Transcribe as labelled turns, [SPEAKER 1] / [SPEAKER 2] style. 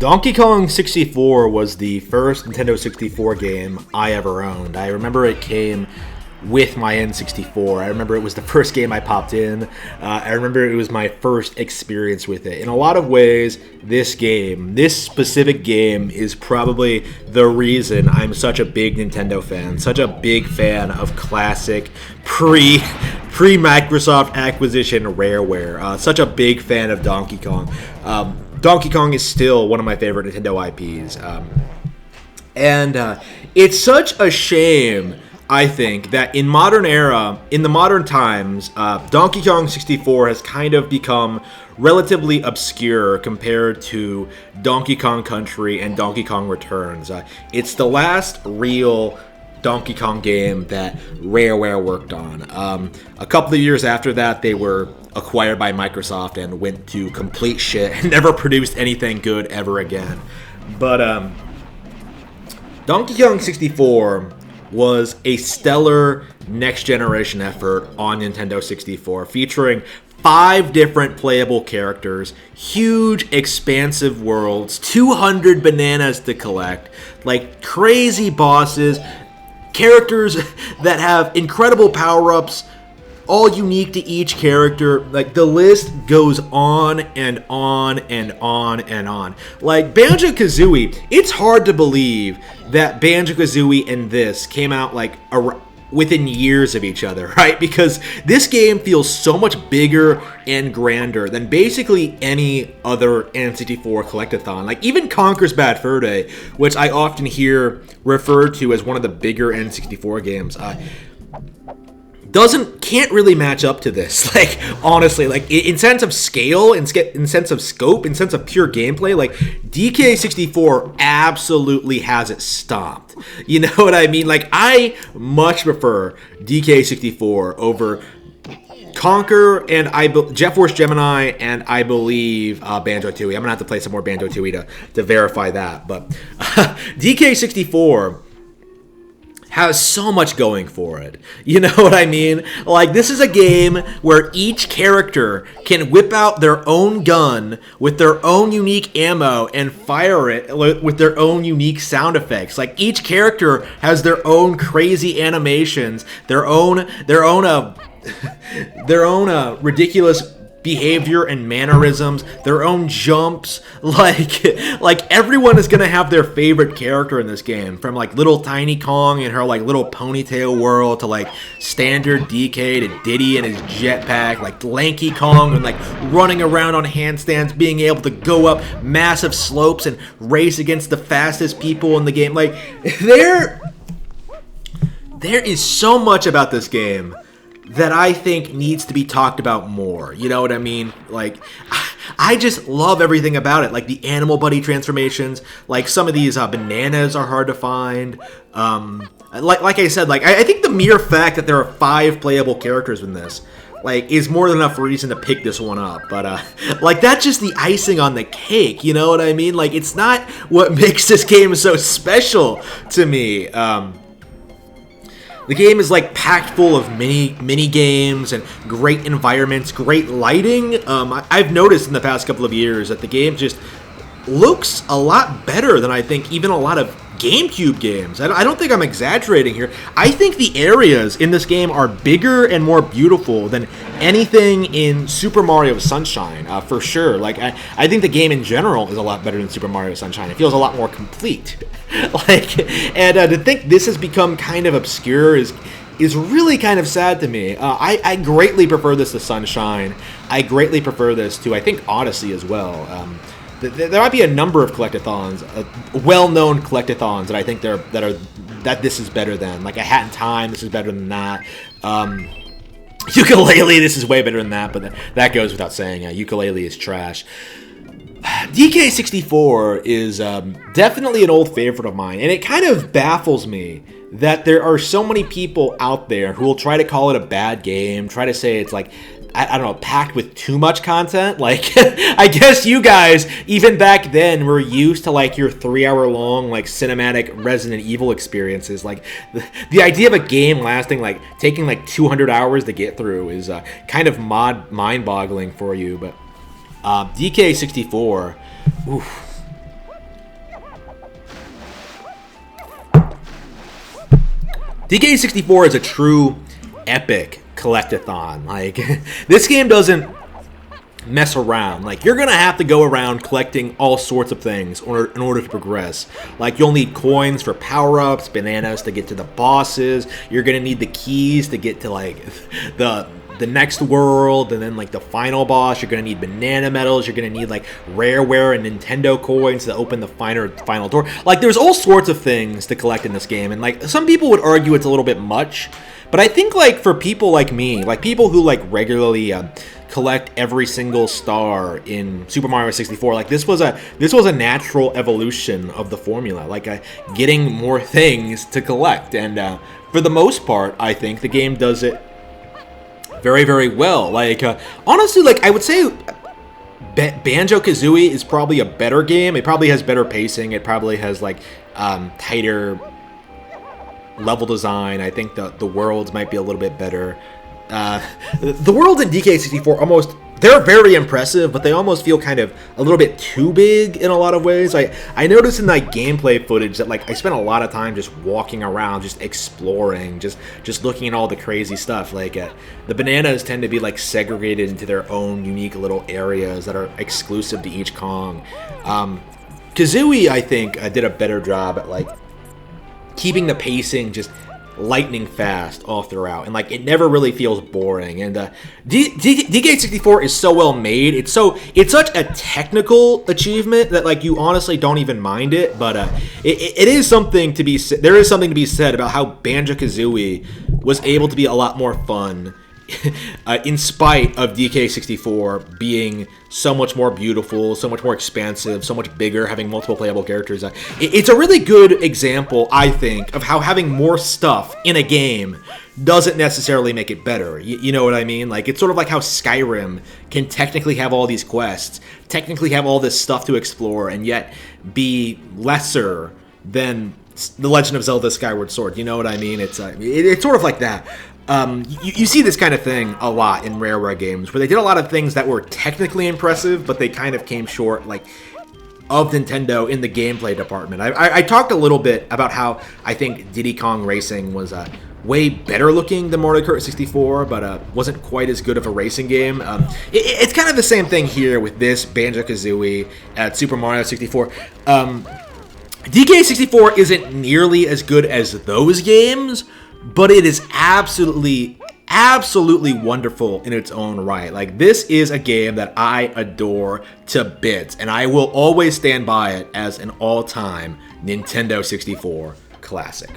[SPEAKER 1] Donkey Kong 64 was the first Nintendo 64 game I ever owned. I remember it came with my N64. I remember it was the first game I popped in. I remember it was my first experience with it. In a lot of ways, this specific game, is probably the reason I'm such a big Nintendo fan, such a big fan of classic pre-Microsoft acquisition Rareware. Such a big fan of Donkey Kong. Donkey Kong is still one of my favorite Nintendo IPs. And it's such a shame, I think, that in the modern times, Donkey Kong 64 has kind of become relatively obscure compared to Donkey Kong Country and Donkey Kong Returns. It's the last real Donkey Kong game that Rareware worked on. A couple of years after that, they were acquired by Microsoft and went to complete shit and never produced anything good ever again. But Donkey Kong 64 was a stellar next-generation effort on Nintendo 64, featuring 5 different playable characters, huge, expansive worlds, 200 bananas to collect, like crazy bosses, characters that have incredible power-ups, all unique to each character. Like, the list goes on and on and on and on. Like, Banjo-Kazooie, it's hard to believe that Banjo-Kazooie and this came out, like, within years of each other, right? Because this game feels so much bigger and grander than basically any other N64 collectathon. Like, even Conker's Bad Fur Day, which I often hear referred to as one of the bigger N64 games, can't really match up to this. Like, honestly, like, in sense of scale, in sense of scope, in sense of pure gameplay, like, DK64 absolutely has it stomped. You know what I mean? Like, I much prefer DK64 over Conker and Jet Force Gemini, and I believe Banjo-Tooie. I'm gonna have to play some more Banjo-Tooie to verify that. But DK64 has so much going for it. You know what I mean? Like, this is a game where each character can whip out their own gun with their own unique ammo and fire it with their own unique sound effects. Like, each character has their own crazy animations, their own ridiculous behavior and mannerisms, their own jumps. Like everyone is gonna have their favorite character in this game, from like little Tiny Kong and her like little ponytail whirl to like standard DK to Diddy and his jetpack, like Lanky Kong and like running around on handstands, being able to go up massive slopes and race against the fastest people in the game. Like, there is so much about this game that I think needs to be talked about more. You know what I mean? Like, I just love everything about it. Like, the Animal Buddy transformations. Like, some of these bananas are hard to find. Like I said, like, I think the mere fact that there are 5 playable characters in this, like, is more than enough reason to pick this one up. But, like, that's just the icing on the cake. You know what I mean? Like, it's not what makes this game so special to me. The game is like packed full of mini games and great environments, great lighting. I've noticed in the past couple of years that the game just looks a lot better than I think even a lot of GameCube games. I don't think I'm exaggerating here. I think the areas in this game are bigger and more beautiful than anything in Super Mario Sunshine, for sure. Like, I think the game in general is a lot better than Super Mario Sunshine. It feels a lot more complete. To think this has become kind of obscure is really kind of sad to me. I greatly prefer this to Sunshine. I greatly prefer this to, I think, Odyssey as well. There might be a number of collectathons, well-known collectathons that I think that this is better than. Like a Hat in Time, this is better than that. Ukulele, this is way better than that, but that goes without saying. Ukulele is trash. DK64 is definitely an old favorite of mine, and it kind of baffles me that there are so many people out there who will try to call it a bad game, try to say it's like, I don't know, packed with too much content. Like, I guess you guys, even back then, were used to, like, your 3-hour-long, like, cinematic Resident Evil experiences. Like, the idea of a game lasting, like, taking, like, 200 hours to get through is kind of mind-boggling for you. But DK64, oof. DK64 is a true epic collectathon. Like, this game doesn't mess around. Like, you're gonna have to go around collecting all sorts of things in order to progress. Like, you'll need coins for power-ups, bananas to get to the bosses, you're gonna need the keys to get to, like, the next world, and then, like, the final boss. You're gonna need banana medals, you're gonna need, like, rareware and Nintendo coins to open the final door. Like, there's all sorts of things to collect in this game, and, like, some people would argue it's a little bit much, but I think, like, for people like me, like, people who, like, regularly collect every single star in Super Mario 64, like, this was a natural evolution of the formula, like, getting more things to collect, and for the most part, I think the game does it very, very well. Like, honestly, like, I would say Banjo-Kazooie is probably a better game. It probably has better pacing. It probably has, like, tighter level design. I think the worlds might be a little bit better. The worlds in DK64 almost, they're very impressive, but they almost feel kind of a little bit too big in a lot of ways. I noticed in, like, gameplay footage that, like, I spent a lot of time just walking around, just exploring, just looking at all the crazy stuff. Like, the bananas tend to be, like, segregated into their own unique little areas that are exclusive to each Kong. Kazooie, I think, did a better job at, like, keeping the pacing just lightning fast all throughout, and, like, it never really feels boring. And DK64 is so well made. It's such a technical achievement that, like, you honestly don't even mind it. But it is something to be there is something to be said about how Banjo-Kazooie was able to be a lot more fun in spite of DK64 being so much more beautiful, so much more expansive, so much bigger, having multiple playable characters. It's a really good example, I think, of how having more stuff in a game doesn't necessarily make it better. You know what I mean? Like, it's sort of like how Skyrim can technically have all these quests, technically have all this stuff to explore, and yet be lesser than The Legend of Zelda Skyward Sword. You know what I mean? It's sort of like that. You see this kind of thing a lot in Rareware games, where they did a lot of things that were technically impressive, but they kind of came short, like, of Nintendo in the gameplay department. I talked a little bit about how I think Diddy Kong Racing was way better looking than Mario Kart 64, but wasn't quite as good of a racing game. It's kind of the same thing here with this Banjo-Kazooie at Super Mario 64. DK64 isn't nearly as good as those games, but it is absolutely wonderful in its own right. Like, this is a game that I adore to bits, and I will always stand by it as an all-time Nintendo 64 classic.